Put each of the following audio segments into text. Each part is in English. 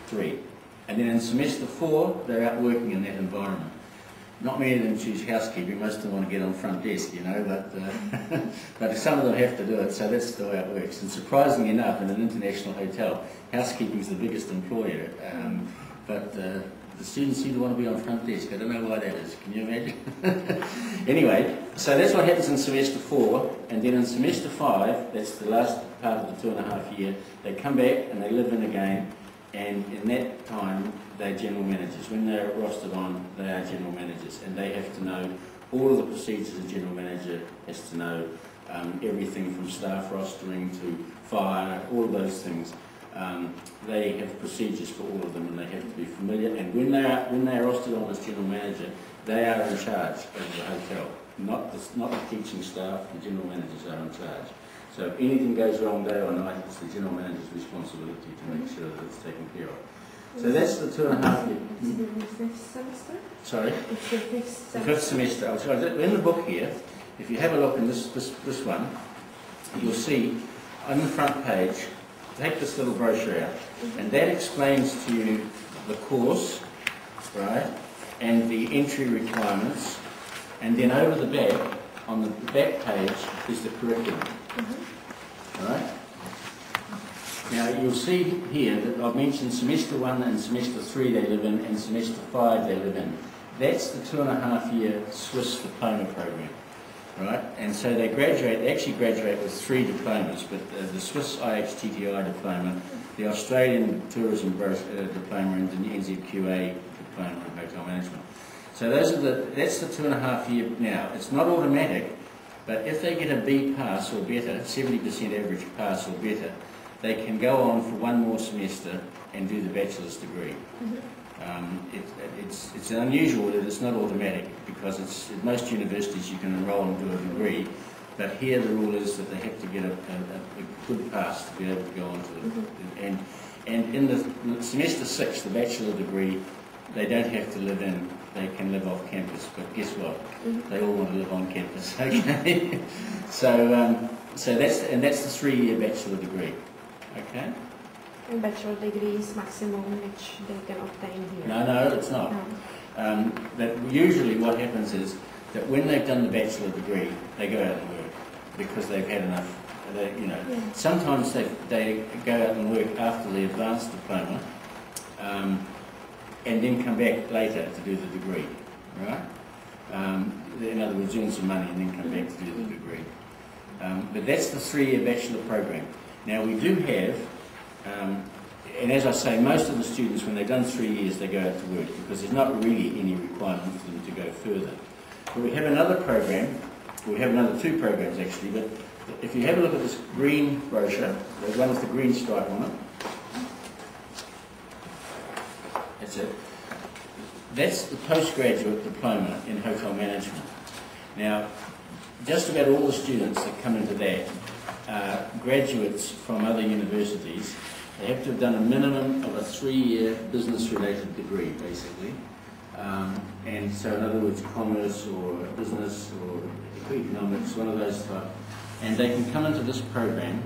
Three. And then in semester 4, they're out working in that environment. Not many of them choose housekeeping, most of them want to get on front desk, you know, but some of them have to do it, so that's the way it works. And surprisingly enough, in an international hotel, housekeeping is the biggest employer, but the students seem to want to be on front desk. I don't know why that is, can you imagine? Anyway, so that's what happens in semester 4, and then in semester 5, that's the last part of the 2.5 year, they come back and they live in again, and in that time they're general managers. When they're rostered on, they are general managers, and they have to know all of the procedures a general manager has to know, everything from staff rostering to fire, all of those things. They have procedures for all of them, and they have to be familiar. And when they are rostered on as general manager, they are in charge of the hotel, not the teaching staff. The general managers are in charge. So if anything goes wrong day or night, it's the general manager's responsibility to make sure that it's taken care of. So that's the 2.5 year. Is it the 5th semester? Sorry? It's the 5th semester. The 5th semester. Oh, sorry. In the book here, if you have a look in this one, you'll see on the front page, take this little brochure out, and that explains to you the course, right, and the entry requirements, and then over the back, on the back page, is the curriculum. Right? Now you'll see here that I've mentioned semester 1 and semester 3 they live in, and semester 5 they live in. That's the 2.5 year Swiss diploma program. Right? And so they actually graduate with 3 diplomas, but the Swiss IHTTI diploma, the Australian Tourism diploma, and the NZQA diploma in hotel management. So that's the 2.5 year now. It's not automatic, but if they get a B pass or better, 70% average pass or better, they can go on for 1 more semester and do the bachelor's degree. It's unusual that it's not automatic, because at most universities you can enrol and do a degree, but here the rule is that they have to get a good pass to be able to go on to it. And in the semester 6, the bachelor degree, they don't have to live in, they can live off campus, but guess what? They all want to live on campus, okay? So that's the 3-year bachelor degree, okay? And bachelor degree is maximum which they can obtain here? No, it's not. No. But usually what happens is that when they've done the bachelor degree, they go out and work because they've had enough. Sometimes they go out and work after the advanced diploma, and then come back later to do the degree, right? In other words, earn some money and then come back to do the degree. But that's the 3-year bachelor program. Now we do have, and as I say, most of the students, when they've done 3 years, they go out to work because there's not really any requirement for them to go further. But we have another program, we have another 2 programs actually, but if you have a look at this green brochure, there's one with the green stripe on it. That's it. That's the postgraduate diploma in hotel management. Now, just about all the students that come into that are graduates from other universities. They have to have done a minimum of a 3-year business-related degree, basically. And so, in other words, commerce or business or economics, one of those type. And they can come into this program,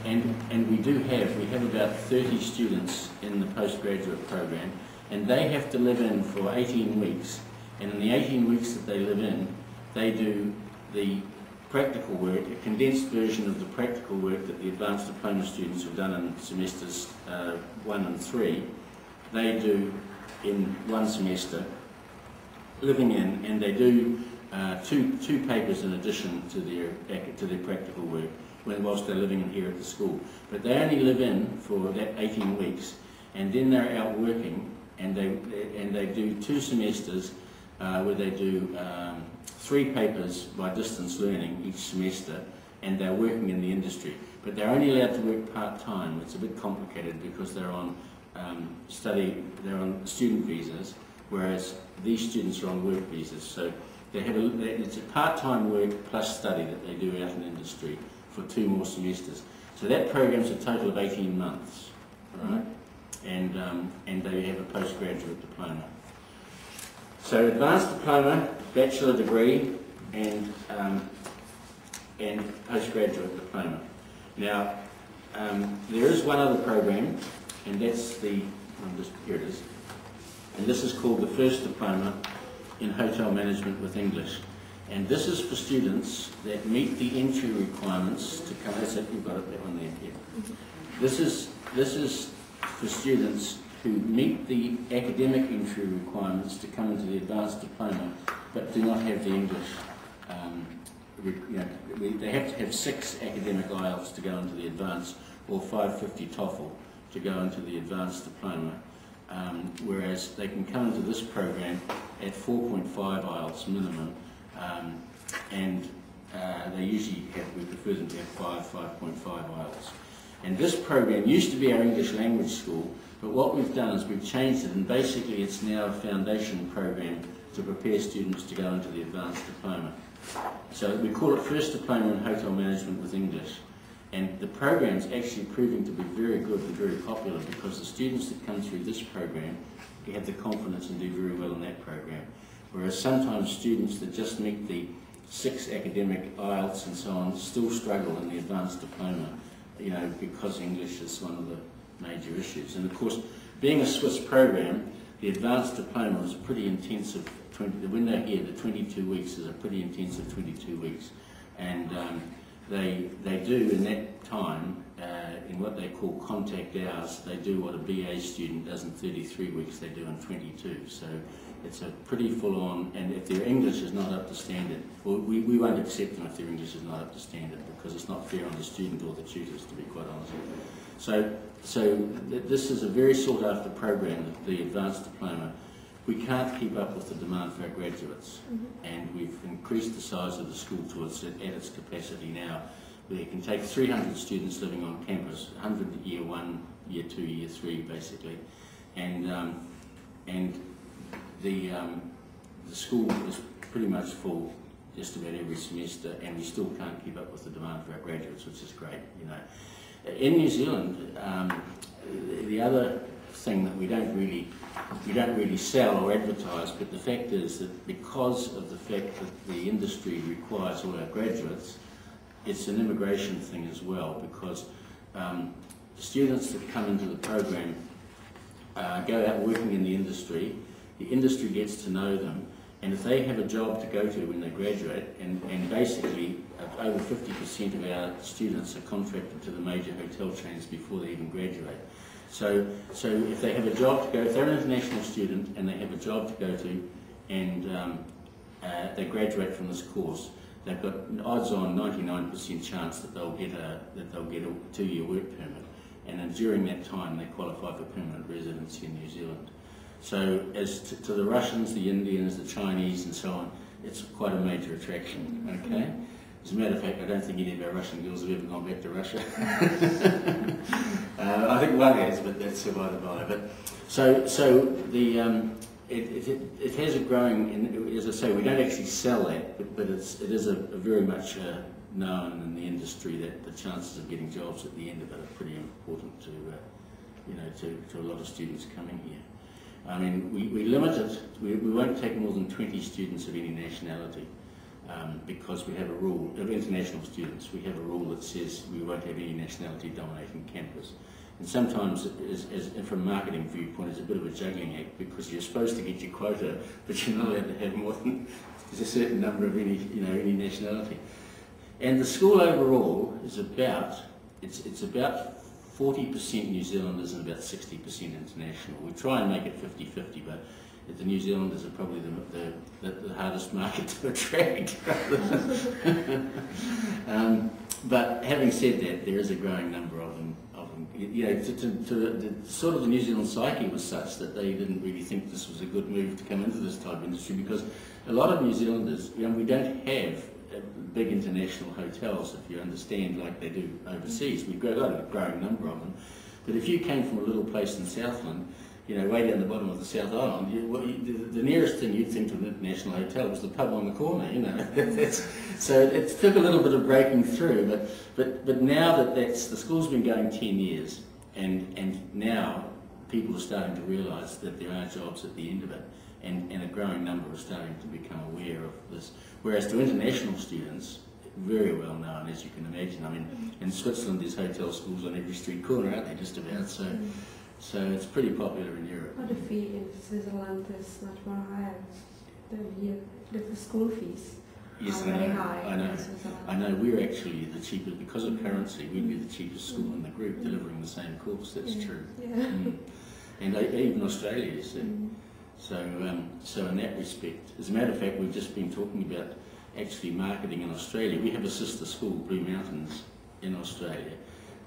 and we have about 30 students in the postgraduate program, and they have to live in for 18 weeks. And in the 18 weeks that they live in, they do the practical work, a condensed version of the practical work that the advanced diploma students have done in semesters 1 and 3. They do in 1 semester, living in, and they do two papers in addition to their practical work whilst they're living in here at the school. But they only live in for that 18 weeks, and then they're out working, and they do 2 semesters where they do 3 papers by distance learning each semester, and they're working in the industry. But they're only allowed to work part-time. It's a bit complicated because they're on student visas, whereas these students are on work visas. So it's a part-time work plus study that they do out in industry for 2 more semesters. So that program's a total of 18 months, right? And they have a postgraduate diploma. So advanced diploma, bachelor degree, and and postgraduate diploma. Now, there is one other program, and that's the, here it is, and this is called the First Diploma in Hotel Management with English. And this is for students that meet the entry requirements to come. That's it, you've got it, that one there. Yeah. This is for students who meet the academic entry requirements to come into the advanced diploma, but do not have the English. They have to have 6 academic IELTS to go into the advanced, or 550 TOEFL to go into the advanced diploma. Whereas they can come into this program at 4.5 IELTS minimum, and they usually have, we prefer them to have 5.5 IELTS. And this program used to be our English language school, but what we've done is we've changed it, and basically it's now a foundation program to prepare students to go into the advanced diploma. So we call it First Diploma in Hotel Management with English. And the program's actually proving to be very good and very popular, because the students that come through this program have the confidence and do very well in that program. Whereas sometimes students that just meet the 6 academic IELTS and so on still struggle in the advanced diploma, because English is one of the major issues. And of course, being a Swiss program, the advanced diploma is a pretty intensive, when they're here, the 22 weeks is a pretty intensive 22 weeks. And they do in that time, in what they call contact hours, they do what a BA student does in 33 weeks, they do in 22. So it's a pretty full-on, and if their English is not up to standard, well, we won't accept them if their English is not up to standard, because it's not fair on the student or the tutors, to be quite honest. So this is a very sought-after program, the advanced diploma. We can't keep up with the demand for our graduates, and we've increased the size of the school to its capacity now. We can take 300 students living on campus, 100 year 1, year 2, year 3, basically, and the school is pretty much full just about every semester, and we still can't keep up with the demand for our graduates, which is great, In New Zealand, the other thing that we don't really sell or advertise, but the fact is that because of the fact that the industry requires all our graduates, it's an immigration thing as well, because students that come into the program go out working in the industry gets to know them, and if they have a job to go to when they graduate, and basically over 50% of our students are contracted to the major hotel chains before they even graduate. So if they have a job to go, if they're an international student and they have a job to go to, and they graduate from this course, they've got odds-on 99% chance that they'll get a 2-year work permit, and then during that time they qualify for permanent residency in New Zealand. So as to the Russians, the Indians, the Chinese, and so on, it's quite a major attraction. Okay. As a matter of fact, I don't think any of our Russian girls have ever gone back to Russia. I think one has, but that's by the by. But so the it has a growing, and as I say, we don't actually sell that, but it is a very much known in the industry that the chances of getting jobs at the end of it are pretty important to a lot of students coming here. I mean, we limit it. We won't take more than 20 students of any nationality. Because we have a rule of international students, we have a rule that says we won't have any nationality dominating campus. And sometimes, from a marketing viewpoint, it's a bit of a juggling act, because you're supposed to get your quota, but you're not allowed to have more than a certain number of any nationality. And the school overall is about 40% New Zealanders and about 60% international. We try and make it 50-50, but the New Zealanders are probably the hardest market to attract. But having said that, there is a growing number of them. Sort of the New Zealand psyche was such that they didn't really think this was a good move to come into this type of industry, because a lot of New Zealanders, we don't have big international hotels, if you understand, like they do overseas. We've got a growing number of them. But if you came from a little place in Southland, way down the bottom of the South Island, the nearest thing you'd think to an international hotel was the pub on the corner, So it took a little bit of breaking through, but now that the school's been going 10 years, and now people are starting to realise that there are jobs at the end of it, and a growing number are starting to become aware of this. Whereas to international students, very well known, as you can imagine. I mean, in Switzerland there's hotel schools on every street corner, aren't they, just about, so it's pretty popular in Europe. But the fee in Switzerland is much more higher than here. The school fees Yes, are very high I know. in Switzerland. I know we're actually the cheapest, because of currency, we'd be the cheapest school in the group delivering the same course, that's true. Yeah. And even Australia, you see. So in that respect, as a matter of fact, we've just been talking about actually marketing in Australia. We have a sister school, Blue Mountains, in Australia,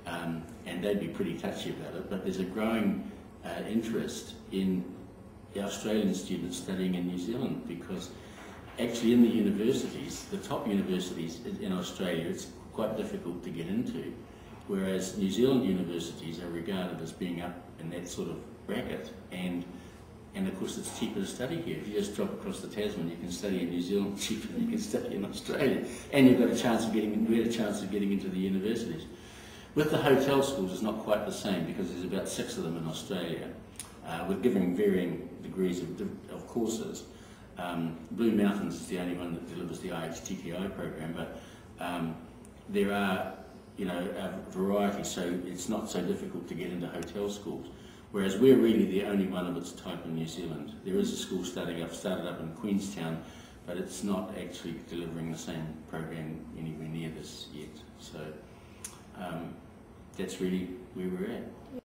and they'd be pretty touchy about it, but there's a growing interest in the Australian students studying in New Zealand, because actually in the universities, the top universities in Australia, it's quite difficult to get into, whereas New Zealand universities are regarded as being up in that sort of bracket, and of course it's cheaper to study here. If you just drop across the Tasman, you can study in New Zealand cheaper than you can study in Australia, and you've got a chance of getting into the universities. With the hotel schools, it's not quite the same, because there's about 6 of them in Australia, with giving varying degrees of courses. Blue Mountains is the only one that delivers the IHTTI program, but there are, a variety, so it's not so difficult to get into hotel schools. Whereas we're really the only one of its type in New Zealand. There is a school started up in Queenstown, but it's not actually delivering the same program anywhere near this yet. So that's really where we're at.